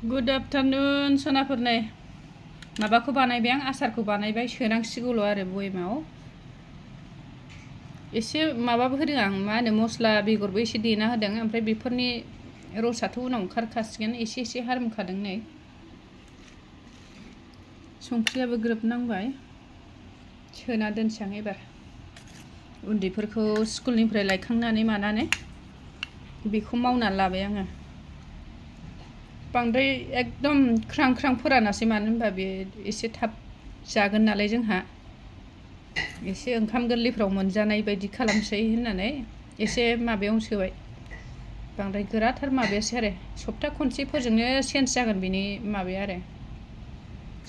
good afternoon सनाफोर नै माबाखौ बानायबाय आं आसारखौ बानायबाय सोनांसिगौल' आरो बयेमाव एसे माबाबो होदों आं मा होनो मस्ला बेगरबो एसे देना होदों ओमफ्राय बेफोरनि रसाथ' उनाव ओंखारखासिगोन एसे एसे हारमखादों नै संख्रियाबो ग्रोब नांबाय सोना दोनसै आं एबार उन्दैफोरखौ स्कुलनिफ्राय लायखांनानै मानानै बेखौ मावनानै लाबाय आङो बांद्राय एकदम ख्रां ख्रां फोरानासै मानो होनबा बे एसे थाब जागोन नालाय जोंहा एसे ओंखाम गोरलैफ्राव मोनजानाय बायदि खालामसै होननानै एसे माबायावनो सोबाय बांद्राय गोराथार माबायासै आरो सप्ता खनसेफोरजोंनो चेन्ज जागोन बेनि माबाया आरो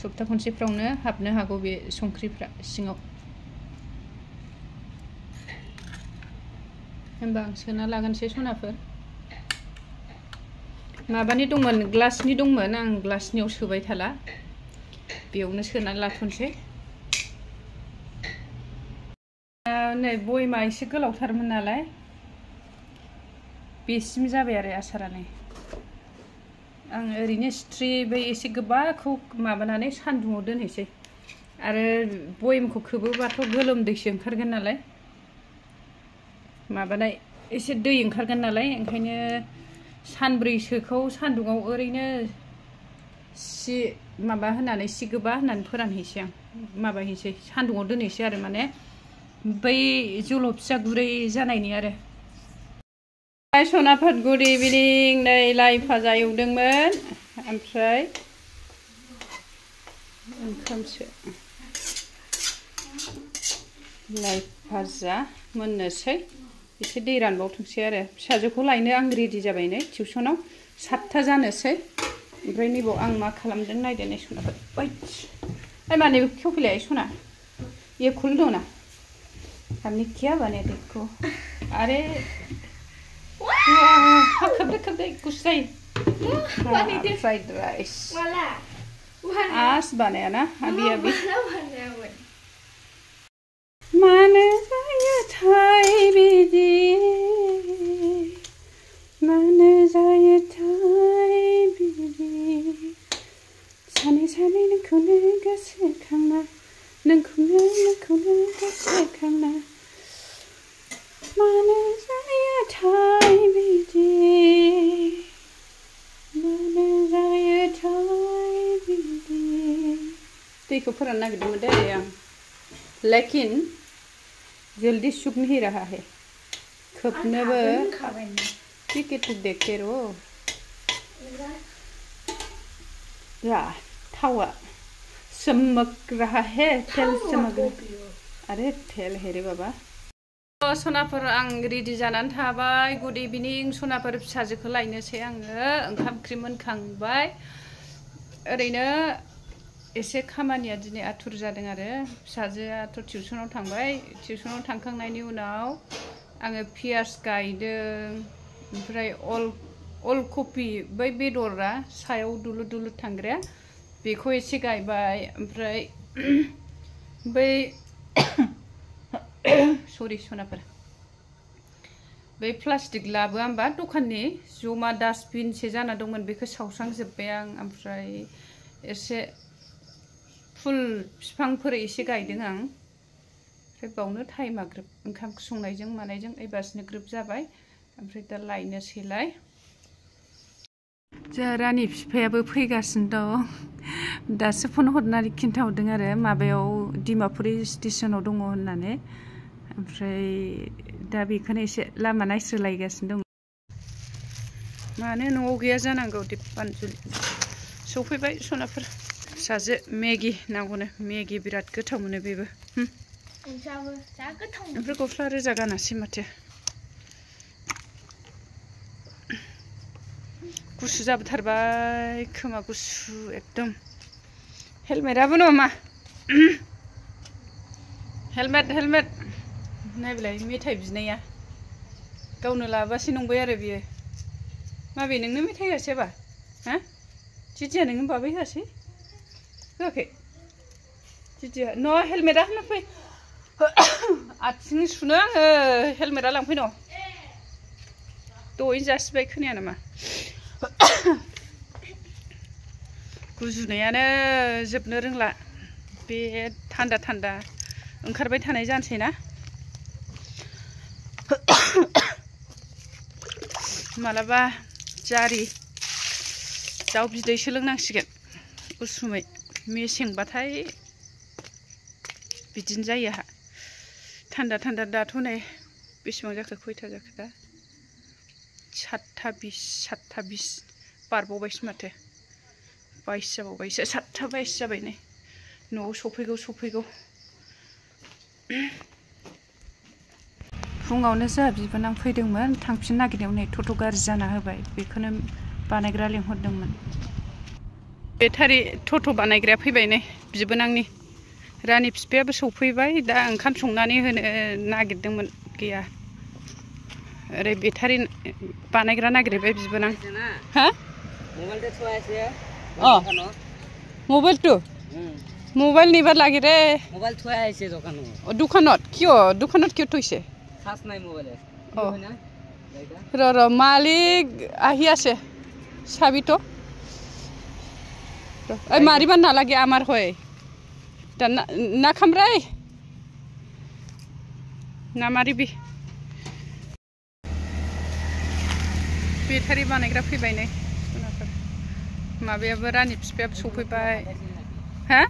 सप्ता खनसेफ्रावनो हाबनो हागौ बे संख्रिफ्रा सिङाव होनबा आं सोना लागोनसै सनाफोर माबानि दंमोन ग्लासनि दंमोन आं ग्लासनियाव सोबाय थाला बेयावनो सोनानै लाथ'नोसै नै बयमा एसे गोलावथारमोन नालाय बेसिम जाबाय आरो आसारा नै आं ओरैनो सिथ्रि बै एसे गोबाखौ माबानानै सान्दुङाव दोनहैसै आरो बयमखौ खोबोबाथ' गोलोमदैसो ओंखारगोन नालाय माबानाय एसे दै ओंखारगोन नालाय ओंखायनो सानब्रैसोखौ सान्दुङाव ओरैनो माबा होनानै सि गोबा होनानै फोरानहैसै आं माबाहैसै सान्दुङाव दोनहैसै आरो माने बै जलफिया गुरै जानायनि आरो सनाफोर गुड इभिनिं नै लाइ भाजा एवदोंमोन ओमफ्राय ओंखामसो लाइ भाजा मोननोसै एसे दै रानबावथोंसै आरो फिसाजोखौ लायनो आं रेडि जाबाय नै टिउसनाव 7टा जानोसै ओमफ्राय नैबाव आं मा खालामदों नायदो नै सनाफोर ओइ माने क्यों पिलाया सोना ये खोल दो ना हमने क्या बने देखो अरे खब दे गुस्सा फ्राइड राइस आज बनाया ना अभी माने जायो थाय बिदि माने जायो थाय बिदि सानै सानै नोंखौनो गोसोखांना नोंखौनो गोसोखांना माने जायो थाय बिदि माने जायो थाय बिदि दैखौ फोराननो नागिरदोंमोन दे आं लेकिन जल्दी सूख नहीं रहा है खपनोबो ठीक है देखते रहो या थावा चमक रहा है तेल चमक अरे तेल है रे बाबा सनाफोर आं रेडि जानानै थाबाय गुड इभिनिं सनाफोर फिसाजोखौ लायनोसै आङो ओंखाम ओंख्रि मोनखांबाय ओरैनो एसे खामानिया दिनै आथुर जादों आरो फिसाजोआथ' टिउसनाव थांबाय टिउसनाव थांखांनायनि उनाव आङो पियास गायदों ओमफ्राय अल कफि बै बेदरा सायाव दुलुर दुलुर थांग्राया बेखौ एसे गायबाय ओमफ्राय बै सरि सनाफोर बै प्लास्टिक लाबोआ होमबा दखाननि जमा डास्टबिनसो जाना दंमोन बेखौ सावस्रांजोब्बाय आं ओमफ्राय एसे फुल बिफांफोर एसे गायदों आं ओमफ्राय बावनो टाइमा ग्रोब ओंखाम संनायजों मानायजों एबारसो ग्रोब जाबाय ओमफ्राय दा लायनोसैलाय जोंहा रानि बिफायाबो फैगासिनो दं दासो फन हरनानै खिन्थाहरदों आरो माबायाव डिमापुर स्टेसनाव दङ होननानै ओमफ्राय दा बेखौनो एसे लामा नायस्रोलायगासिनो दं मानो न'आव गैया जानांगौ दिपानजुलि सफैबाय सनाफोर फिसाजो मेगि नांगौनो मेगि बिराद गोथाव मोनो बेबो ओमफ्राय गस्ला रोजा गानासै माथो गुसु जाबोथारबाय खोमा गुसु एकदम हेलमेटाबो नङा हेलमेट नायबिलाय मेथाइ बिनाया गावनो लाबासो नंबाय आरो बियो माबे नोंनो मेथाइ होआसैबा हा जिजिया नोंनो बाबाय होआसै होआखै जिजिया न' हेलमेटा होना फै आथिं सुनो आङो हेलमेटा लांफै न' दहायनो जासिबाय खोनाया नामा गुजुनायानो जोबनो रोंला बे थान्दा थान्दा ओंखारबाय थानाय जानोसै ना मालाबा जारि दाउ बिदैसो लोंनांसिगोन उसुमै मेसेंबाथाय बिदिनो जायो आहा थान्दा थान्दा दाथ' नै बेसेबां जाखो खयथा जाखो दा 7:20 बारबावबायसो माथो 22 जाबावबायसो 7:22 जाबाय नै न'आव सफैगौ फुङावनो जोंहा बिबोनां फैदोंमोन थांफिन नागिरनायाव नै टट' गाज्रि जाना होबाय बेखौनो बानायग्रा लिंहरदोंमोन बेटारि टट' बानायग्राया फैबाय नै बिबोनांनि रानि बिफायाबो सफैबाय दा ओंखाम संनानै होनो नागिरदोंमोन गैया ओरै बेटारि बानायग्रा नागिरबाय बिबोनां हा मोबाइल तो मोबाइल निबार लागे रे मोबाइल थुआ आइसे दुकानत किय थैसे खास নাই মোবাইলে र मालिक আহি আছে চাবি তো এই মারিবা নালাগে আমার হয় তা না খামরাই ना मारिबि बेटारि बानायग्रा फैबाय नै माबायाबो रानि बिफायाबो सफैबाय हा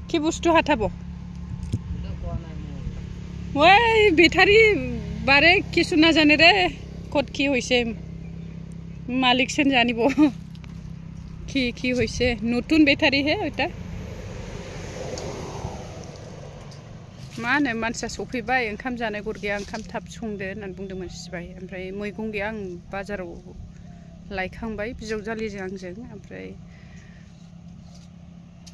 কি বস্তু হাতাব ওই বেটারি বারে কিছু না জানে রে কত কি হইছে মালিক সেন জানিব কি হইছে নতুন বেটারি হে ওটা मा होनो मानसिया सफैबाय ओंखाम जानाय गर गैया ओंखाम थाब संदो होननानै बुंदोंमोन सिबाय ओमफ्राय मैगं गैया आं बाजाराव लायखांबाय बिजावजालिजों आंजों ओमफ्राय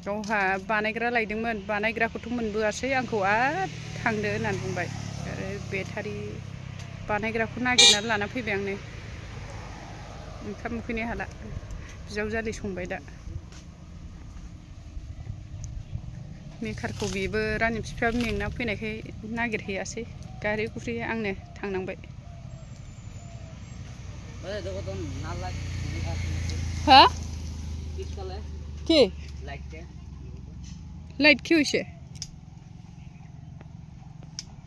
गावहा बानायग्रा लायदोंमोन बानायग्राखौथ' मोनबोआसै आंखौ आरो थांदो होननानै बुंबाय आरो बेटारि बानायग्राखौ नागिरनानै लाना फैबाय आं नै ओंखाम उखैनो हाला बिजावजालि संबाय दा मेकारखौ बेबो रानि बिफाया मेंना फैनायखाय नागिरहैयासै गारि गुरि आंनो थांनांबाय हा কি লাইট কি হইছে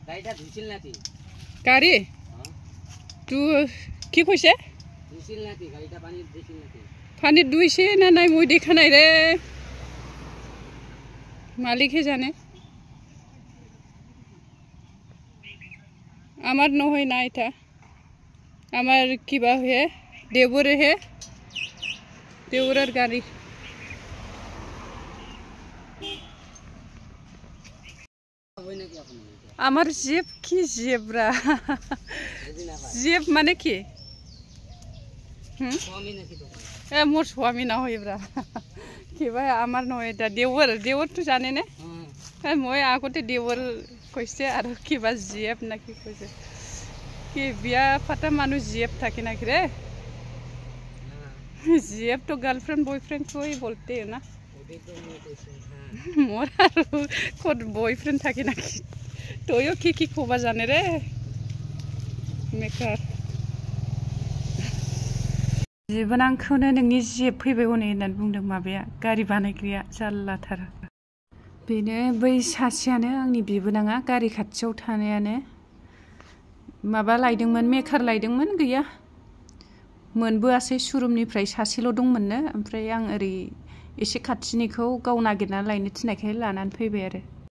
গাড়িটা ধুইছিল নাকি গাড়ি তু কি কইছে ধুইছিল নাকি গাড়িটা পানি ধুইছিল নাকি পানি ধুইছে না নাই মই দেখা নাই রে মালিকহে জানে আমার নহয় না এটা আমার কিবা হে দেবরে হে দেবরের গাড়ি আমার জেব কি জেবরা জেব মানে কি মোর স্বামী না হইব্রা কিবা আমার নয় এটা দেওর তো জানে না মই আগতে দেওর কইছে আর কিবা জেব নাকি কইছে কি বিয়া ফাটা মানুষ জেব থাকে নাকি রে জেব তো গার্লফ্রেন্ড বয়ফ্রেন্ড কই বলতে না মোর আর কত বয়ফ্রেন্ড থাকে নাকি তোয়ও কি খোবা জানে রে মেকার बिबोनांखौनो नोंनि जेब फैबाय हनै होननानै बुंदों माबाया गारि बानायग्राया जारलाथार बेनो बै सासेयानो आंनि बिबोनाङा गारि खाथियाव थानायानो माबा लायदोंमोन मेकार लायदोंमोन गैया मोनबोआसै श'रुमनिफ्राय सासेल' दंमोननो ओमफ्राय आं ओरै एसे खाथिनिखौ गाव नागिरनानै लायनो थिननायखाय लानानै फैबाय आरो